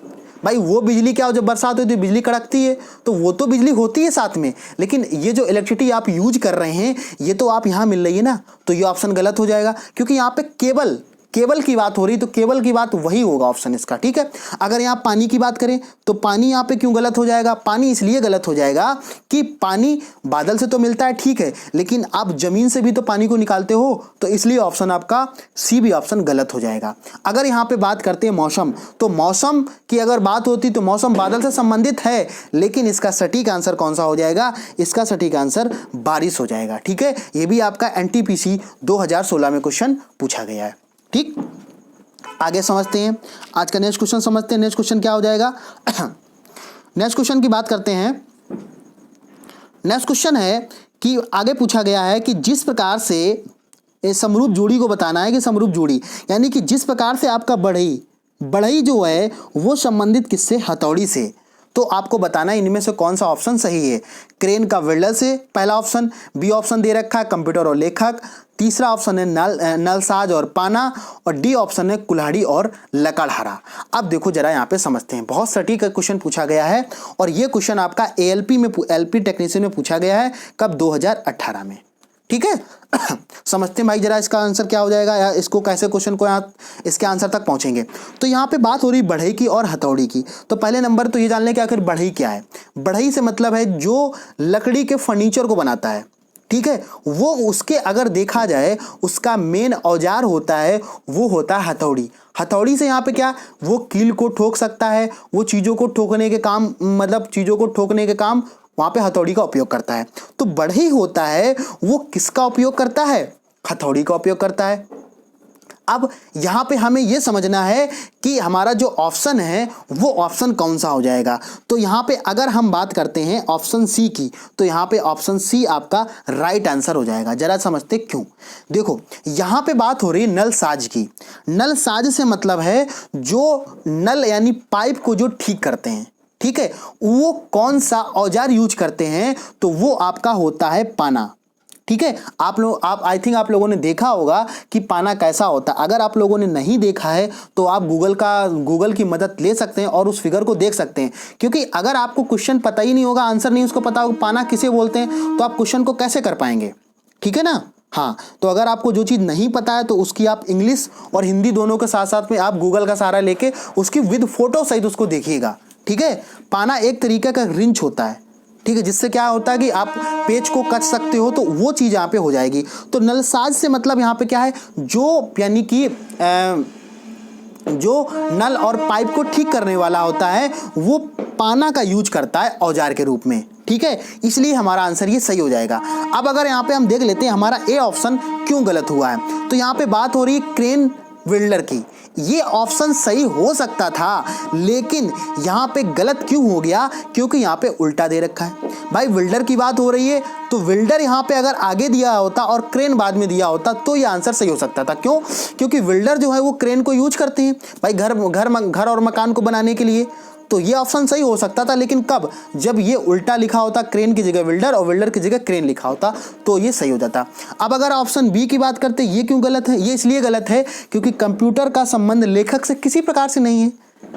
Speaker 1: भाई वो बिजली क्या हो, जब बरसात होती है बिजली कड़कती है, तो वो तो बिजली होती है साथ में, लेकिन ये जो इलेक्ट्रिसिटी आप यूज कर रहे हैं ये तो आप यहाँ मिल रही है ना, तो ये ऑप्शन गलत हो जाएगा, क्योंकि यहाँ पे केवल केबल की बात हो रही तो केबल की बात वही होगा ऑप्शन इसका, ठीक है। अगर यहाँ पानी की बात करें तो पानी यहाँ पे क्यों गलत हो जाएगा? पानी इसलिए गलत हो जाएगा कि पानी बादल से तो मिलता है, ठीक है, लेकिन आप जमीन से भी तो पानी को निकालते हो, तो इसलिए ऑप्शन आपका सी भी ऑप्शन गलत हो जाएगा। अगर यहाँ पे बात करते हैं मौसम, तो मौसम की अगर बात होती तो मौसम बादल से संबंधित है, लेकिन इसका सटीक आंसर कौन सा हो जाएगा? इसका सटीक आंसर बारिश हो जाएगा, ठीक है। ये भी आपका एनटीपीसी 2016 में क्वेश्चन पूछा गया है, ठीक। आगे समझते हैं, आज का नेक्स्ट क्वेश्चन समझते हैं। नेक्स्ट क्वेश्चन क्या हो जाएगा? नेक्स्ट क्वेश्चन की बात करते हैं। नेक्स्ट क्वेश्चन है कि आगे पूछा गया है कि जिस प्रकार से समरूप जोड़ी को बताना है कि समरूप जोड़ी यानी कि जिस प्रकार से आपका बढ़ई जो है वो संबंधित किससे? हथौड़ी से। तो आपको बताना है इनमें से कौन सा ऑप्शन सही है। क्रेन का वेल्डर से पहला ऑप्शन, बी ऑप्शन दे रखा है कंप्यूटर और लेखक, तीसरा ऑप्शन है नलसाज और पाना, और डी ऑप्शन है कुल्हाड़ी और लकड़हारा। अब देखो जरा यहाँ पे समझते हैं, बहुत सटीक क्वेश्चन पूछा गया है और ये क्वेश्चन आपका एलपी टेक्नीशियन में पूछा गया है, कब? 2018 में, ठीक है। समझते हैं भाई जरा इसका आंसर क्या हो जाएगा, या इसको कैसे क्वेश्चन को यहाँ इसके आंसर तक पहुंचेंगे। तो यहाँ पे बात हो रही बढ़ई की और हथौड़ी की। तो पहले नंबर तो ये जान लें कि आखिर बढ़ई क्या है। बढ़ई से मतलब है जो लकड़ी के फर्नीचर को बनाता है, ठीक है, वो उसके अगर देखा जाए उसका मेन औजार होता है वो होता है हथौड़ी। हथौड़ी से यहाँ पे क्या, वो कील को ठोक सकता है, वो चीज़ों को ठोकने के काम, मतलब चीज़ों को ठोकने के काम वहाँ पे हथौड़ी का उपयोग करता है। तो बढ़ई होता है वो किसका उपयोग करता है? हथौड़ी का उपयोग करता है। अब यहाँ पे हमें ये समझना है कि हमारा जो ऑप्शन है वो ऑप्शन कौन सा हो जाएगा। तो यहाँ पे अगर हम बात करते हैं ऑप्शन सी की, तो यहाँ पे ऑप्शन सी आपका राइट आंसर हो जाएगा। जरा समझते क्यों। देखो यहाँ पे बात हो रही है नल साज की। नल साज से मतलब है जो नल यानी पाइप को जो ठीक करते हैं, ठीक है, वो कौन सा औजार यूज करते हैं? तो वो आपका होता है पाना, ठीक है। आप आई थिंक आप लोगों ने देखा होगा कि पाना कैसा होता है। अगर आप लोगों ने नहीं देखा है तो आप गूगल की मदद ले सकते हैं और उस फिगर को देख सकते हैं, क्योंकि अगर आपको क्वेश्चन पता ही नहीं होगा, आंसर नहीं उसको पता होगा पाना किसे बोलते हैं, तो आप क्वेश्चन को कैसे कर पाएंगे, ठीक है ना। हाँ, तो अगर आपको जो चीज़ नहीं पता है तो उसकी आप इंग्लिश और हिंदी दोनों के साथ साथ में आप गूगल का सहारा लेके उसकी विद फोटो सहित उसको देखिएगा, ठीक है। पाना एक तरीके का रिंच होता है, ठीक है, जिससे क्या होता है कि आप पेज को कस सकते हो, तो वो चीज़ यहाँ पे हो जाएगी। तो नलसाज से मतलब यहाँ पे क्या है, जो यानी कि जो नल और पाइप को ठीक करने वाला होता है वो पाना का यूज करता है औजार के रूप में, ठीक है। इसलिए हमारा आंसर ये सही हो जाएगा। अब अगर यहाँ पे हम देख लेते हैं हमारा ए ऑप्शन क्यों गलत हुआ है, तो यहाँ पे बात हो रही है क्रेन वेल्डर की। ये ऑप्शन सही हो सकता था, लेकिन यहाँ पे गलत क्यों हो गया? क्योंकि यहाँ पे उल्टा दे रखा है। भाई वेल्डर की बात हो रही है तो वेल्डर यहाँ पे अगर आगे दिया होता और क्रेन बाद में दिया होता तो ये आंसर सही हो सकता था। क्यों? क्योंकि वेल्डर जो है वो क्रेन को यूज करते हैं भाई घर और मकान को बनाने के लिए, तो ये ऑप्शन सही हो सकता था। लेकिन कब? जब ये उल्टा लिखा होता, क्रेन की जगह वेल्डर और वेल्डर की जगह क्रेन लिखा होता, तो ये सही हो जाता। अब अगर ऑप्शन बी की बात करते, ये क्यों गलत है? ये इसलिए गलत है क्योंकि कंप्यूटर का संबंध लेखक से किसी प्रकार से नहीं है,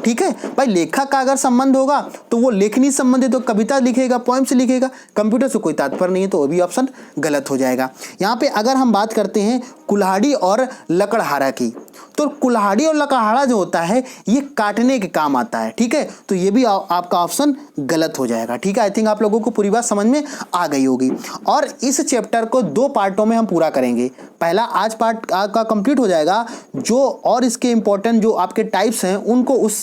Speaker 1: ठीक है। भाई लेखक का अगर संबंध होगा तो वो लेखनी संबंधित तो कविता लिखेगा, पोएम से लिखेगा, कंप्यूटर से कोई तात्पर्य नहीं है, तो वो भी ऑप्शन गलत हो जाएगा। यहाँ पे अगर हम बात करते हैं कुल्हाड़ी और लकड़हारा की, तो कुल्हाड़ी और लकड़हारा जो होता है ये काटने के काम आता है, ठीक है, तो ये भी आपका ऑप्शन गलत हो जाएगा, ठीक है। आई थिंक आप लोगों को पूरी बात समझ में आ गई होगी। और इस चैप्टर को 2 पार्टों में हम पूरा करेंगे। पहला आज पार्ट का कंप्लीट हो जाएगा, जो और इसके इंपॉर्टेंट जो आपके टाइप्स हैं उनको उस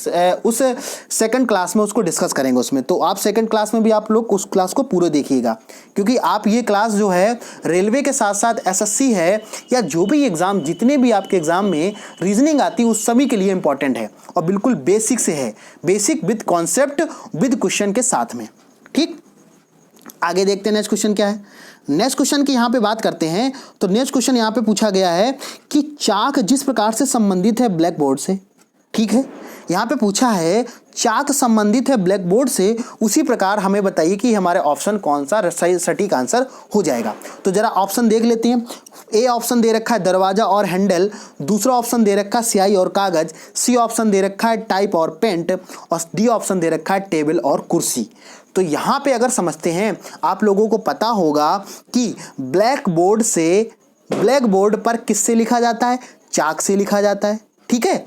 Speaker 1: सेकंड क्लास में उसको डिस्कस करेंगे उसमें। तो आप सेकंड क्लास में भी आप लोग उस क्लास को पूरे देखिएगा, क्योंकि आप ये क्लास जो है रेलवे के साथ साथ एसएससी है या जो भी एग्जाम, जितने भी आपके एग्जाम में रीजनिंग आती है उस सभी के लिए इंपॉर्टेंट है और बिल्कुल बेसिक से है, basic with concept with question के साथ में, ठीक। आगे देखते हैं नेक्स्ट क्वेश्चन क्या है। नेक्स्ट क्वेश्चन की यहाँ पे बात करते हैं। तो नेक्स्ट क्वेश्चन यहाँ पे पूछा गया है कि चाक जिस प्रकार से संबंधित है ब्लैक बोर्ड से, ठीक है, यहाँ पे पूछा है चाक संबंधित है ब्लैक बोर्ड से, उसी प्रकार हमें बताइए कि हमारे ऑप्शन कौन सा सही सटीक आंसर हो जाएगा। तो जरा ऑप्शन देख लेते हैं। ए ऑप्शन दे रखा है दरवाजा और हैंडल, दूसरा ऑप्शन दे रखा है स्याही और कागज, सी ऑप्शन दे रखा है टाइप और पेंट, और डी ऑप्शन दे रखा है टेबल और कुर्सी। तो यहाँ पे अगर समझते हैं, आप लोगों को पता होगा कि ब्लैक बोर्ड पर किससे लिखा जाता है? चाक से लिखा जाता है। ठीक है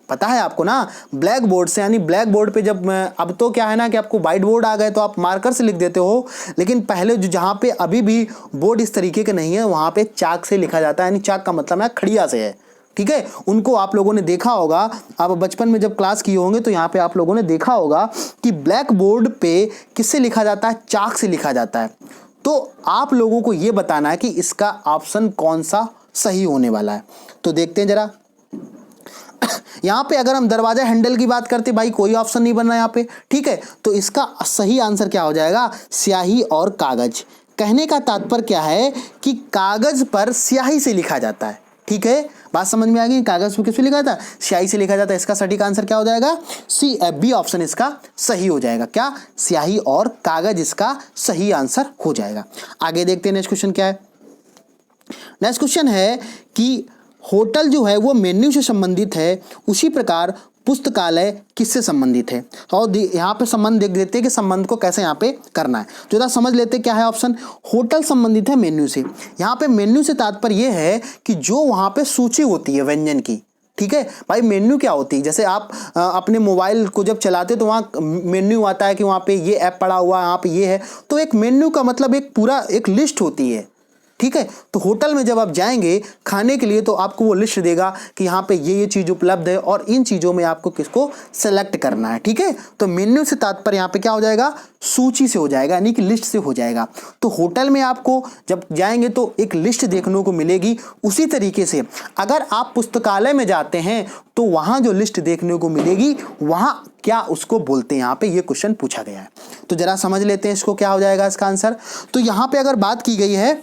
Speaker 1: पता है आपको ना, ब्लैक बोर्ड से, यानी ब्लैक बोर्ड पे जब अब तो क्या है ना कि आपको वाइट बोर्ड आ गए तो आप मार्कर से लिख देते हो, लेकिन पहले जो जहाँ पे अभी भी बोर्ड इस तरीके के नहीं है वहाँ पे चाक से लिखा जाता है, यानी चाक का मतलब है खड़िया से है। ठीक है, उनको आप लोगों ने देखा होगा, आप बचपन में जब क्लास किए होंगे तो यहाँ पे आप लोगों ने देखा होगा कि ब्लैक बोर्ड पे किससे लिखा जाता है, चाक से लिखा जाता है। तो आप लोगों को ये बताना है कि इसका ऑप्शन कौन सा सही होने वाला है। तो देखते हैं जरा, यहाँ पे अगर हम दरवाजा हैंडल की बात करते भाई कोई ऑप्शन नहीं बन रहा यहाँ पे। ठीक है, तो इसका सही आंसर क्या हो जाएगा, स्याही और कागज। कहने का तात्पर्य क्या है कि कागज पर स्याही से लिखा जाता है। ठीक है, बात समझ में आ गई, कागज पर किससे लिखा जाता है, स्याही से लिखा जाता है। इसका सटीक आंसर क्या हो जाएगा, सी, बी ऑप्शन इसका सही हो जाएगा। क्या, स्याही और कागज इसका सही आंसर हो जाएगा। आगे देखते हैं नेक्स्ट क्वेश्चन क्या है। नेक्स्ट क्वेश्चन है कि होटल जो है वो मेन्यू से संबंधित है, उसी प्रकार पुस्तकालय किससे संबंधित है। और यहाँ पे संबंध देख देते हैं कि संबंध को कैसे यहाँ पे करना है। तो जरा समझ लेते हैं क्या है ऑप्शन। होटल संबंधित है मेन्यू से। यहाँ पे मेन्यू से तात्पर्य ये है कि जो वहाँ पे सूची होती है व्यंजन की। ठीक है भाई, मेन्यू क्या होती है, जैसे आप अपने मोबाइल को जब चलाते तो वहाँ मेन्यू आता है कि वहाँ पे ये ऐप पड़ा हुआ है, यहाँ पे ये है। तो एक मेन्यू का मतलब एक पूरा एक लिस्ट होती है। ठीक है, तो होटल में जब आप जाएंगे खाने के लिए तो आपको वो लिस्ट देगा कि यहाँ पे ये चीज़ उपलब्ध है और इन चीज़ों में आपको किसको सेलेक्ट करना है। ठीक है, तो मेन्यू से तात्पर्य यहाँ पे क्या हो जाएगा, सूची से हो जाएगा, यानी कि लिस्ट से हो जाएगा। तो होटल में आपको जब जाएंगे तो एक लिस्ट देखने को मिलेगी। उसी तरीके से अगर आप पुस्तकालय में जाते हैं तो वहाँ जो लिस्ट देखने को मिलेगी वहाँ क्या उसको बोलते हैं, यहाँ पे ये क्वेश्चन पूछा गया है। तो जरा समझ लेते हैं इसको क्या हो जाएगा इसका आंसर। तो यहाँ पे अगर बात की गई है,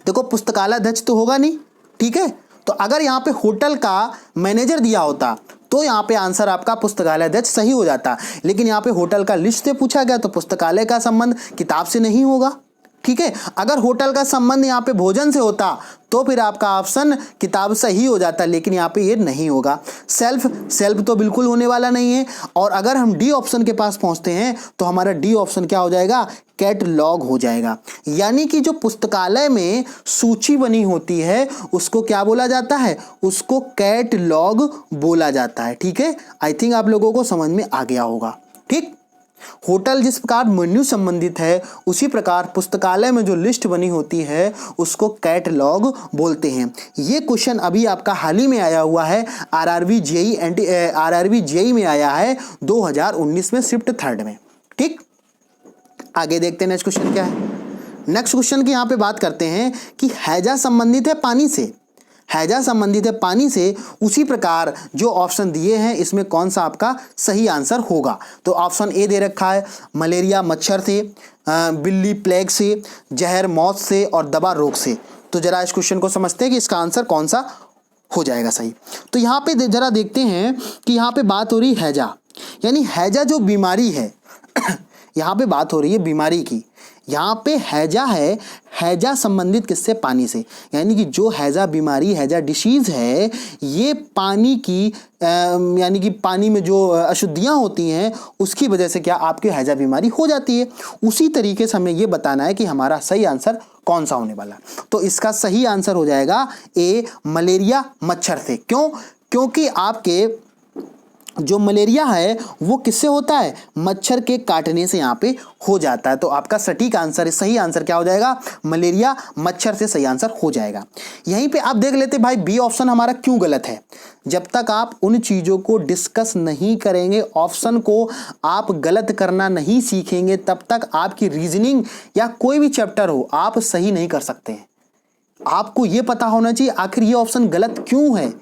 Speaker 1: देखो पुस्तकालय अध्यक्ष तो होगा नहीं। ठीक है, तो अगर यहाँ पे होटल का मैनेजर दिया होता तो यहाँ पे आंसर आपका पुस्तकालय अध्यक्ष सही हो जाता, लेकिन यहाँ पे होटल का लिस्ट से पूछा गया तो पुस्तकालय का संबंध किताब से नहीं होगा। ठीक है, अगर होटल का संबंध यहाँ पे भोजन से होता तो फिर आपका ऑप्शन किताब सही हो जाता, लेकिन यहाँ पे ये नहीं होगा। सेल्फ तो बिल्कुल होने वाला नहीं है। और अगर हम डी ऑप्शन के पास पहुँचते हैं तो हमारा डी ऑप्शन क्या हो जाएगा, कैटलॉग हो जाएगा। यानी कि जो पुस्तकालय में सूची बनी होती है उसको क्या बोला जाता है, उसको कैटलॉग बोला जाता है। ठीक है, आई थिंक आप लोगों को समझ में आ गया होगा। ठीक, होटल जिस प्रकार मेन्यू संबंधित है उसी प्रकार पुस्तकालय में जो लिस्ट बनी होती है उसको कैटलॉग बोलते हैं। ये क्वेश्चन अभी आपका हाल ही में आया हुआ है, आरआरबी जेईई में आया है 2019 में शिफ्ट 3 में। ठीक, आगे देखते हैं नेक्स्ट क्वेश्चन क्या है। नेक्स्ट क्वेश्चन की यहाँ पे बात करते हैं कि हैजा संबंधित है पानी से। हैजा संबंधित है पानी से, उसी प्रकार जो ऑप्शन दिए हैं इसमें कौन सा आपका सही आंसर होगा। तो ऑप्शन ए दे रखा है मलेरिया मच्छर से, बिल्ली प्लेग से, जहर मौत से और दवा रोग से। तो जरा इस क्वेश्चन को समझते हैं कि इसका आंसर कौन सा हो जाएगा सही। तो यहाँ पे जरा देखते हैं कि यहाँ पे बात हो रही हैजा, यानी हैजा जो बीमारी है यहाँ पे बात हो रही है बीमारी की। यहाँ पे हैजा है, हैजा संबंधित किससे, पानी से। यानी कि जो हैजा बीमारी, हैजा डिसीज़ है, ये पानी की यानी कि पानी में जो अशुद्धियाँ होती हैं उसकी वजह से क्या आपकी हैजा बीमारी हो जाती है। उसी तरीके से हमें ये बताना है कि हमारा सही आंसर कौन सा होने वाला है। तो इसका सही आंसर हो जाएगा ए, मलेरिया मच्छर से। क्यों, क्योंकि आपके जो मलेरिया है वो किससे होता है, मच्छर के काटने से यहाँ पे हो जाता है। तो आपका सटीक आंसर, सही आंसर क्या हो जाएगा, मलेरिया मच्छर से सही आंसर हो जाएगा। यहीं पे आप देख लेते भाई बी ऑप्शन हमारा क्यों गलत है। जब तक आप उन चीज़ों को डिस्कस नहीं करेंगे, ऑप्शन को आप गलत करना नहीं सीखेंगे, तब तक आपकी रीजनिंग या कोई भी चैप्टर हो आप सही नहीं कर सकते हैं। आपको ये पता होना चाहिए आखिर ये ऑप्शन गलत क्यों है,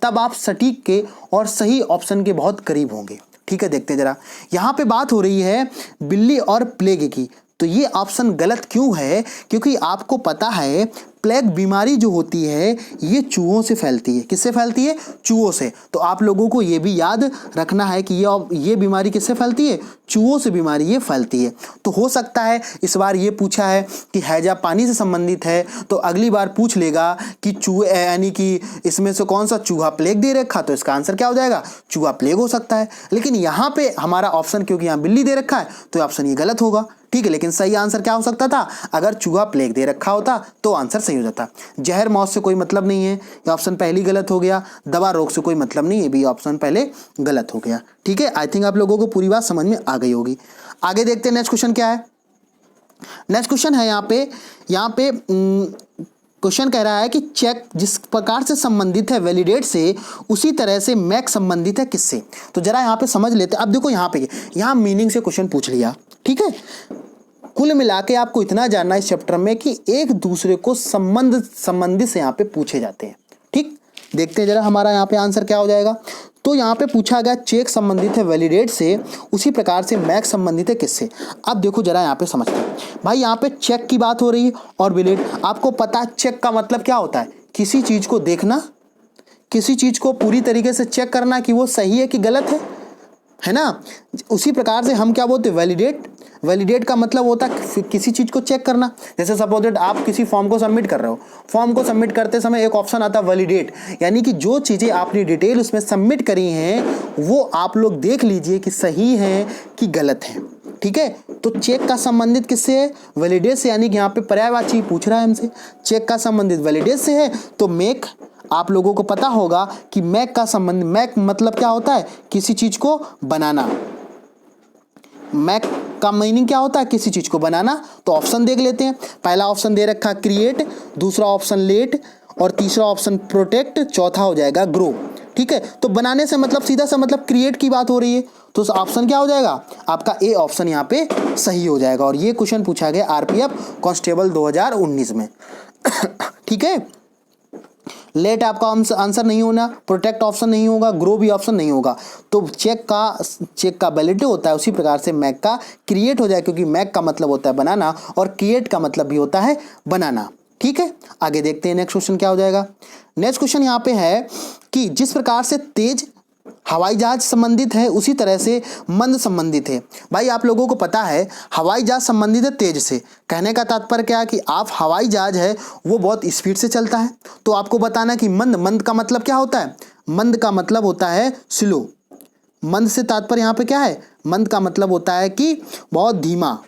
Speaker 1: तब आप सटीक के और सही ऑप्शन के बहुत करीब होंगे। ठीक है, देखते हैं जरा। यहाँ पे बात हो रही है बिल्ली और प्लेग की। तो ये ऑप्शन गलत क्यों है, क्योंकि आपको पता है प्लेग बीमारी जो होती है ये चूहों से फैलती है। किससे फैलती है, चूहों से। तो आप लोगों को ये भी याद रखना है कि ये बीमारी किससे फैलती है, चूहों से बीमारी ये फैलती है। तो हो सकता है इस बार ये पूछा है कि हैजा पानी से संबंधित है, तो अगली बार पूछ लेगा कि चूहे, यानी कि इसमें से कौन सा चूहा प्लेग दे रखा, तो इसका आंसर क्या हो जाएगा, चूहा प्लेग हो सकता है। लेकिन यहाँ पे हमारा ऑप्शन, क्योंकि यहाँ बिल्ली दे रखा है तो ऑप्शन ये गलत होगा। ठीक है, लेकिन सही आंसर क्या हो सकता था, अगर चूहा प्लेग दे रखा होता तो आंसर सही सही हो जाता। जहर मौत से कोई मतलब नहीं है, ये ऑप्शन पहली गलत हो गया। दवा रोग से कोई मतलब नहीं, ये भी ऑप्शन पहले गलत हो गया। ठीक है, आई थिंक आप लोगों को पूरी बात समझ में आ गई होगी। आगे देखते हैं नेक्स्ट क्वेश्चन क्या है। नेक्स्ट क्वेश्चन है यहाँ पे क्वेश्चन कह रहा है कि चेक जिस प्रकार से संबंधित है वैलिडेट से, उसी तरह से मैक संबंधित है किससे। तो जरा यहाँ पे समझ लेते हैं। अब देखो यहाँ मीनिंग से क्वेश्चन पूछ लिया। ठीक है, कुल मिला के आपको इतना जानना है इस चैप्टर में कि एक दूसरे को संबंधित से यहाँ पे पूछे जाते हैं। ठीक, देखते हैं जरा हमारा यहाँ पे आंसर क्या हो जाएगा। तो यहाँ पे पूछा गया चेक संबंधित है वैलिडेट से, उसी प्रकार से मैक संबंधित है किससे। अब देखो जरा यहाँ पे समझते हैं भाई, यहाँ पे चेक की बात हो रही है और वैलिड। आपको पता है चेक का मतलब क्या होता है, किसी चीज को देखना, किसी चीज को पूरी तरीके से चेक करना कि वो सही है कि गलत है ना। उसी प्रकार से हम क्या बोलते हैं, वैलिडेट। वैलिडेट का मतलब होता है किसी चीज को चेक करना। जैसे सपोज दैट आप किसी फॉर्म को सबमिट कर रहे हो, फॉर्म को सबमिट करते समय एक ऑप्शन आता है वैलिडेट, यानी कि जो चीजें आपने डिटेल उसमें सबमिट करी हैं वो आप लोग देख लीजिए कि सही है कि गलत है। ठीक है, तो चेक का संबंधित किससे है, वैलिडेट से, यानी कि यहाँ पे पर्यायवाची पूछ रहा है हमसे। चेक का संबंधित वैलिडेट से है तो मेक, आप लोगों को पता होगा कि मैक का संबंध, मैक मतलब क्या होता है, किसी चीज को बनाना। मैक का मीनिंग क्या होता है, किसी चीज को बनाना। तो ऑप्शन देख लेते हैं। पहला ऑप्शन दे रखा क्रिएट, दूसरा ऑप्शन लेट और तीसरा ऑप्शन प्रोटेक्ट, चौथा हो जाएगा ग्रो। ठीक है, तो बनाने से मतलब सीधा सा मतलब क्रिएट की बात हो रही है, तो ऑप्शन क्या हो जाएगा आपका ए ऑप्शन यहाँ पे सही हो जाएगा। और ये क्वेश्चन पूछा गया आरपीएफ कांस्टेबल 2019 में। ठीक है, लेट आपका आंसर नहीं होना, प्रोटेक्ट ऑप्शन नहीं होगा, ग्रो भी ऑप्शन नहीं होगा। तो चेक का वैलिडिटी होता है, उसी प्रकार से मैक का क्रिएट हो जाए, क्योंकि मैक का मतलब होता है बनाना और क्रिएट का मतलब भी होता है बनाना। ठीक है, आगे देखते हैं नेक्स्ट क्वेश्चन क्या हो जाएगा। नेक्स्ट क्वेश्चन यहाँ पे है कि जिस प्रकार से तेज हवाई जहाज संबंधित है, उसी तरह से मंद संबंधित है। भाई आप लोगों को पता है हवाई जहाज संबंधित है तेज से। कहने का तात्पर्य क्या है कि आप हवाई जहाज है वो बहुत स्पीड से चलता है। तो आपको बताना कि मंद का मतलब क्या होता है, मंद का मतलब होता है स्लो। मंद से तात्पर्य यहाँ पे क्या है, मंद का मतलब होता है कि बहुत धीमा।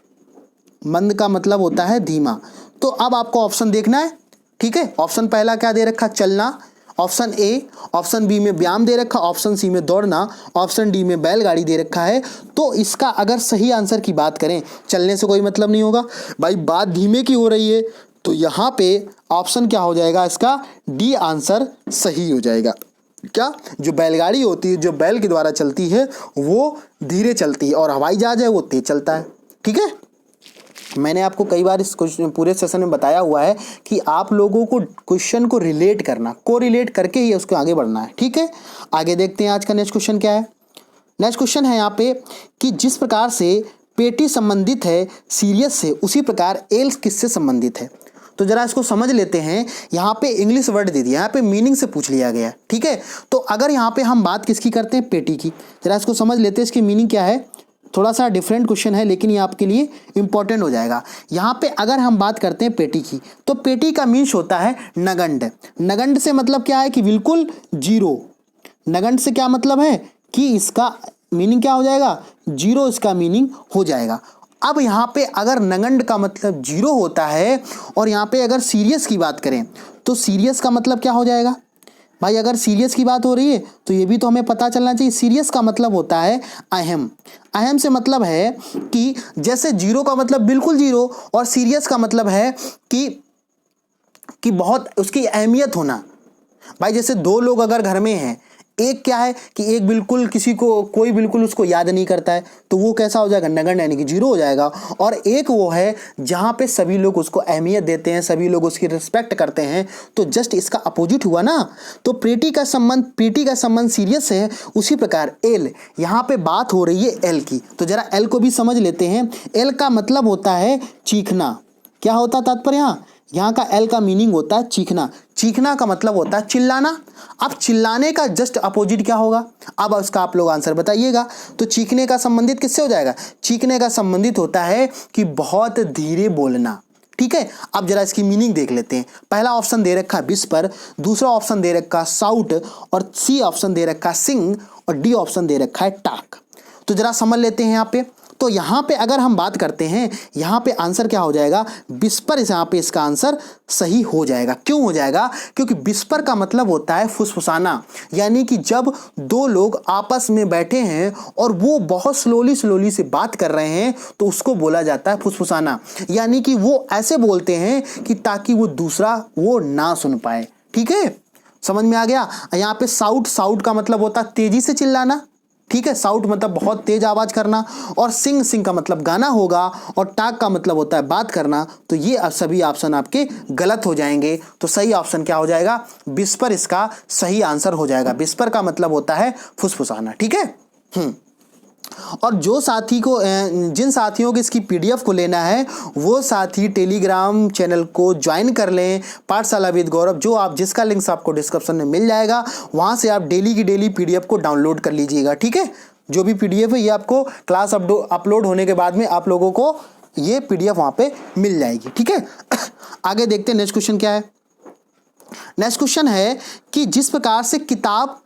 Speaker 1: मंद का मतलब होता है धीमा। तो अब आपको ऑप्शन देखना है। ठीक है, ऑप्शन पहला क्या दे रखा, चलना, ऑप्शन ए, ऑप्शन बी में व्यायाम दे रखा, ऑप्शन सी में दौड़ना, ऑप्शन डी में बैलगाड़ी दे रखा है। तो इसका अगर सही आंसर की बात करें, चलने से कोई मतलब नहीं होगा भाई, बात धीमे की हो रही है, तो यहाँ पे ऑप्शन क्या हो जाएगा इसका, डी आंसर सही हो जाएगा। क्या, जो बैलगाड़ी होती है, जो बैल के द्वारा चलती है वो धीरे चलती है और हवाई जहाज है वो तेज चलता है। ठीक है, मैंने आपको कई बार इस पूरे सेशन में बताया हुआ है कि आप लोगों को क्वेश्चन को रिलेट करना, को रिलेट करके ही उसको आगे बढ़ना है। ठीक है, आगे देखते हैं आज का नेक्स्ट क्वेश्चन क्या है। नेक्स्ट क्वेश्चन है यहाँ पे कि जिस प्रकार से पेटी संबंधित है सीरियस से, उसी प्रकार एल किससे संबंधित है। तो जरा इसको समझ लेते हैं। यहाँ पे इंग्लिश वर्ड दे दिया, यहाँ पे मीनिंग से पूछ लिया गया। ठीक है, तो अगर यहाँ पे हम बात किसकी करते हैं, पेटी की। जरा इसको समझ लेते हैं, इसकी मीनिंग क्या है। थोड़ा सा डिफरेंट क्वेश्चन है लेकिन ये आपके लिए इंपॉर्टेंट हो जाएगा। यहाँ पे अगर हम बात करते हैं पेटी की, तो पेटी का मीन्स होता है नगण्ड। नगण्ड से मतलब क्या है कि बिल्कुल जीरो। नगण्ड से क्या मतलब है कि इसका मीनिंग क्या हो जाएगा, जीरो इसका मीनिंग हो जाएगा। अब यहाँ पे अगर नगण्ड का मतलब जीरो होता है और यहाँ पे अगर सीरियस की बात करें तो सीरियस का मतलब क्या हो जाएगा भाई। अगर सीरियस की बात हो रही है तो ये भी तो हमें पता चलना चाहिए। सीरियस का मतलब होता है अहम। अहम से मतलब है कि जैसे जीरो का मतलब बिल्कुल जीरो और सीरियस का मतलब है कि बहुत उसकी अहमियत होना। भाई जैसे दो लोग अगर घर में हैं, एक क्या है कि एक बिल्कुल किसी को कोई बिल्कुल उसको याद नहीं करता है, तो वो कैसा हो जाएगा, नगण्य यानी कि जीरो हो जाएगा। और एक वो है जहाँ पे सभी लोग उसको अहमियत देते हैं, सभी लोग उसकी रिस्पेक्ट करते हैं, तो जस्ट इसका अपोजिट हुआ ना। तो प्रीति का संबंध सीरियस है, उसी प्रकार एल, यहाँ पे बात हो रही है एल की। तो जरा एल को भी समझ लेते हैं। एल का मतलब होता है चीखना। क्या होता है तात्पर्य यहाँ का एल का मीनिंग होता है चीखना। चीखना का मतलब होता है चिल्लाना। अब चिल्लाने का जस्ट अपोजिट क्या होगा, अब उसका आप लोग आंसर बताइएगा। तो चीखने का संबंधित किससे हो जाएगा, चीखने का संबंधित होता है कि बहुत धीरे बोलना। ठीक है, अब जरा इसकी मीनिंग देख लेते हैं। पहला ऑप्शन दे रखा है विस्पर, दूसरा ऑप्शन दे रखा साउट और सी ऑप्शन दे रखा सिंग और डी ऑप्शन दे रखा है टाक। तो जरा समझ लेते हैं यहाँ पे। तो यहाँ पे अगर हम बात करते हैं, यहाँ पे आंसर क्या हो जाएगा, विस्पर, यहाँ पे इसका आंसर सही हो जाएगा। क्यों हो जाएगा? क्योंकि विस्पर का मतलब होता है फुसफुसाना, यानी कि जब दो लोग आपस में बैठे हैं और वो बहुत स्लोली से बात कर रहे हैं तो उसको बोला जाता है फुसफुसाना, यानी कि वो ऐसे बोलते हैं कि ताकि वो दूसरा वो ना सुन पाए। ठीक है, समझ में आ गया। यहाँ पे साउट का मतलब होता है तेजी से चिल्लाना। ठीक है, साउट मतलब बहुत तेज आवाज करना, और सिंग का मतलब गाना होगा, और टाक का मतलब होता है बात करना। तो ये सभी ऑप्शन आपके गलत हो जाएंगे। तो सही ऑप्शन क्या हो जाएगा, विस्पर इसका सही आंसर हो जाएगा। विस्पर का मतलब होता है फुसफुसाना। ठीक है। और जो साथी को जिन साथियों को इसकी पीडीएफ को लेना है वो साथी टेलीग्राम चैनल को ज्वाइन कर लें, पाठशाला विद गौरव, जो आप जिसका लिंक्स आपको डिस्क्रिप्शन में मिल जाएगा। वहां से आप डेली की डेली पीडीएफ को डाउनलोड कर लीजिएगा। ठीक है, जो भी पीडीएफ है ये आपको क्लास अपलोड होने के बाद में आप लोगों को ये पीडीएफ वहां पे मिल जाएगी। ठीक है, आगे देखते हैं नेक्स्ट क्वेश्चन क्या है। नेक्स्ट क्वेश्चन है कि जिस प्रकार से किताब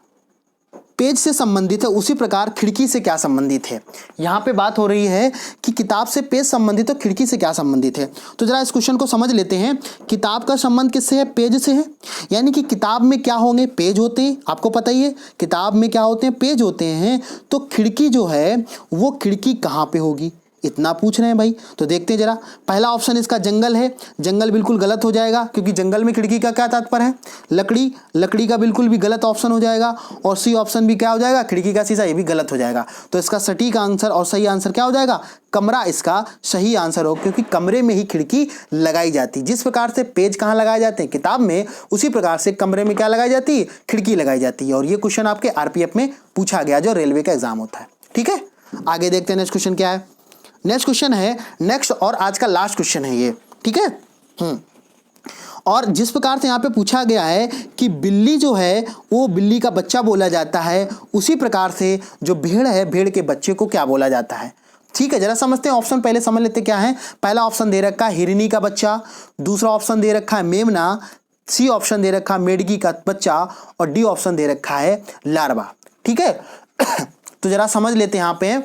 Speaker 1: पेज से संबंधित है उसी प्रकार खिड़की से क्या संबंधित है। यहाँ पे बात हो रही है कि किताब से पेज संबंधित है, खिड़की से क्या संबंधित है। तो जरा इस क्वेश्चन को समझ लेते हैं। किताब का संबंध किससे है, पेज से है, यानी कि किताब में क्या होंगे, पेज होते हैं। आपको पता ही है किताब में क्या होते हैं, पेज होते हैं। तो खिड़की जो है वो खिड़की कहाँ पे होगी, इतना पूछ रहे हैं भाई। तो देखते हैं जरा। पहला ऑप्शन इसका जंगल है, जंगल बिल्कुल गलत हो जाएगा, क्योंकि जंगल में खिड़की का क्या तात्पर्य है, लकड़ी, लकड़ी का बिल्कुल भी गलत ऑप्शन हो जाएगा। और सी ऑप्शन भी क्या हो जाएगा, खिड़की का शीशा, ये भी गलत हो जाएगा। तो इसका सटीक आंसर और सही आंसर क्या हो जाएगा, कमरा इसका सही आंसर हो, क्योंकि कमरे में ही खिड़की लगाई जाती। जिस प्रकार से पेज कहाँ लगाए जाते हैं, किताब में, उसी प्रकार से कमरे में क्या लगाई जाती है, खिड़की लगाई जाती है। और ये क्वेश्चन आपके आरपीएफ में पूछा गया जो रेलवे का एग्जाम होता है। ठीक है, आगे देखते हैं नेक्स्ट क्वेश्चन क्या है। नेक्स्ट क्वेश्चन है, नेक्स्ट और आज का लास्ट क्वेश्चन है ये। ठीक है। और जिस प्रकार से यहाँ पे पूछा गया है कि बिल्ली जो है वो बिल्ली का बच्चा बोला जाता है, उसी प्रकार से जो भेड़ है भेड़ के बच्चे को क्या बोला जाता है। ठीक है, जरा समझते हैं। ऑप्शन पहले समझ लेते क्या है। पहला ऑप्शन दे रखा है हिरनी का बच्चा, दूसरा ऑप्शन दे रखा है मेमना, सी ऑप्शन दे रखा है मेढकी का बच्चा, और डी ऑप्शन दे रखा है लार्वा। ठीक है, तो जरा समझ लेते हैं यहाँ पे।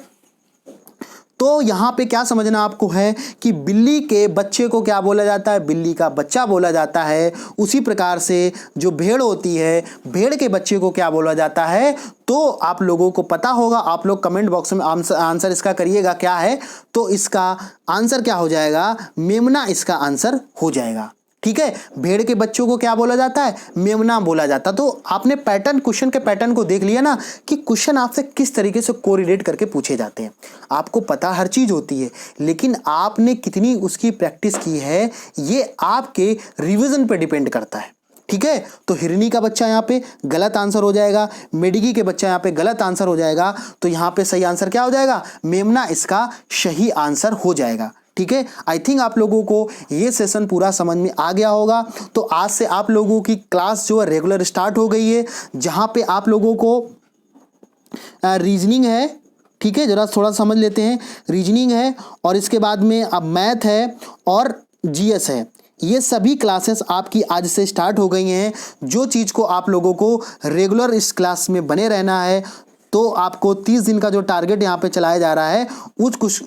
Speaker 1: तो यहाँ पे क्या समझना आपको है कि बिल्ली के बच्चे को क्या बोला जाता है, बिल्ली का बच्चा बोला जाता है। उसी प्रकार से जो भेड़ होती है भेड़ के बच्चे को क्या बोला जाता है। तो आप लोगों को पता होगा, आप लोग कमेंट बॉक्स में आंसर इसका करिएगा क्या है। तो इसका आंसर क्या हो जाएगा, मेमना इसका आंसर हो जाएगा। ठीक है, भेड़ के बच्चों को क्या बोला जाता है, मेमना बोला जाता। तो आपने पैटर्न, क्वेश्चन के पैटर्न को देख लिया ना कि क्वेश्चन आपसे किस तरीके से कोरिलेट करके पूछे जाते हैं। आपको पता हर चीज होती है, लेकिन आपने कितनी उसकी प्रैक्टिस की है ये आपके रिवीजन पे डिपेंड करता है। ठीक है, तो हिरनी का बच्चा यहाँ पे गलत आंसर हो जाएगा, मेढकी के बच्चा यहाँ पे गलत आंसर हो जाएगा। तो यहाँ पे सही आंसर क्या हो जाएगा, मेमना इसका सही आंसर हो जाएगा। ठीक है, आई थिंक आप लोगों को ये सेशन पूरा समझ में आ गया होगा। तो आज से आप लोगों की क्लास जो है रेगुलर स्टार्ट हो गई है, जहाँ पे आप लोगों को रीजनिंग है। ठीक है, जरा थोड़ा समझ लेते हैं। रीजनिंग है और इसके बाद में अब मैथ है और जीएस है। ये सभी क्लासेस आपकी आज से स्टार्ट हो गई हैं। जो चीज़ को आप लोगों को रेगुलर इस क्लास में बने रहना है, तो आपको 30 दिन का जो टारगेट यहाँ पे चलाया जा रहा है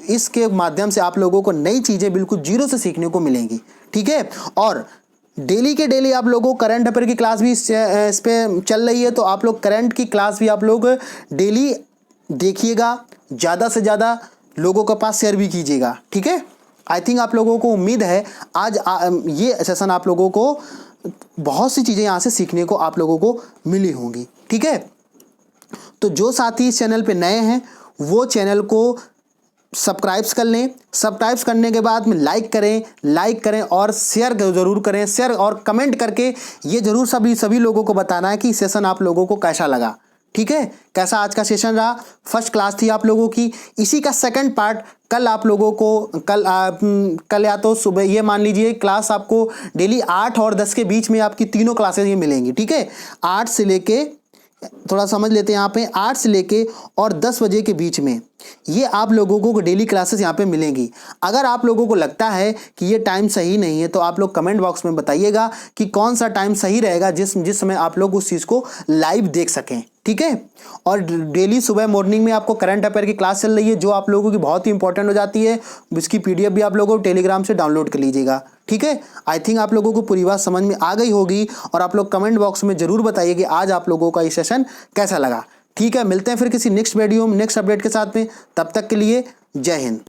Speaker 1: इसके माध्यम से आप लोगों को नई चीज़ें बिल्कुल जीरो से सीखने को मिलेंगी। ठीक है, और डेली के डेली आप लोगों को करंट अफेयर की क्लास भी इस पे चल रही है। तो आप लोग करंट की क्लास भी आप लोग डेली देखिएगा, ज़्यादा से ज़्यादा लोगों के पास शेयर भी कीजिएगा। ठीक है, आई थिंक आप लोगों को उम्मीद है आज ये सेशन आप लोगों को बहुत सी चीज़ें यहाँ से सीखने को आप लोगों को मिली होंगी। ठीक है, तो जो साथी इस चैनल पे नए हैं वो चैनल को सब्सक्राइब कर लें। सब्सक्राइब करने के बाद में लाइक करें और शेयर ज़रूर करें। शेयर और कमेंट करके ये ज़रूर सभी लोगों को बताना है कि सेशन आप लोगों को कैसा लगा। ठीक है, कैसा आज का सेशन रहा। फर्स्ट क्लास थी आप लोगों की, इसी का सेकंड पार्ट कल आप लोगों को कल या तो सुबह, ये मान लीजिए क्लास आपको डेली 8 और 10 के बीच में आपकी तीनों क्लासेस ये मिलेंगी। ठीक है, 8 से लेके, थोड़ा समझ लेते हैं यहाँ पे, 8 से लेके और 10 बजे के बीच में ये आप लोगों को डेली क्लासेस यहाँ पे मिलेंगी। अगर आप लोगों को लगता है कि ये टाइम सही नहीं है तो आप लोग कमेंट बॉक्स में बताइएगा कि कौन सा टाइम सही रहेगा जिस समय आप लोग उस चीज़ को लाइव देख सकें। ठीक है। और डेली सुबह मॉर्निंग में आपको करंट अफेयर की क्लास चल रही है जो आप लोगों की बहुत ही इंपॉर्टेंट हो जाती है। इसकी पीडीएफ भी आप लोगों को टेलीग्राम से डाउनलोड कर लीजिएगा, ठीक है। आई थिंक आप लोगों को पूरी बात समझ में आ गई होगी और आप लोग कमेंट बॉक्स में जरूर बताइए कि आज आप लोगों का ये सेशन कैसा लगा, ठीक है। मिलते हैं फिर किसी नेक्स्ट वीडियो में नेक्स्ट अपडेट के साथ में, तब तक के लिए जय हिंद।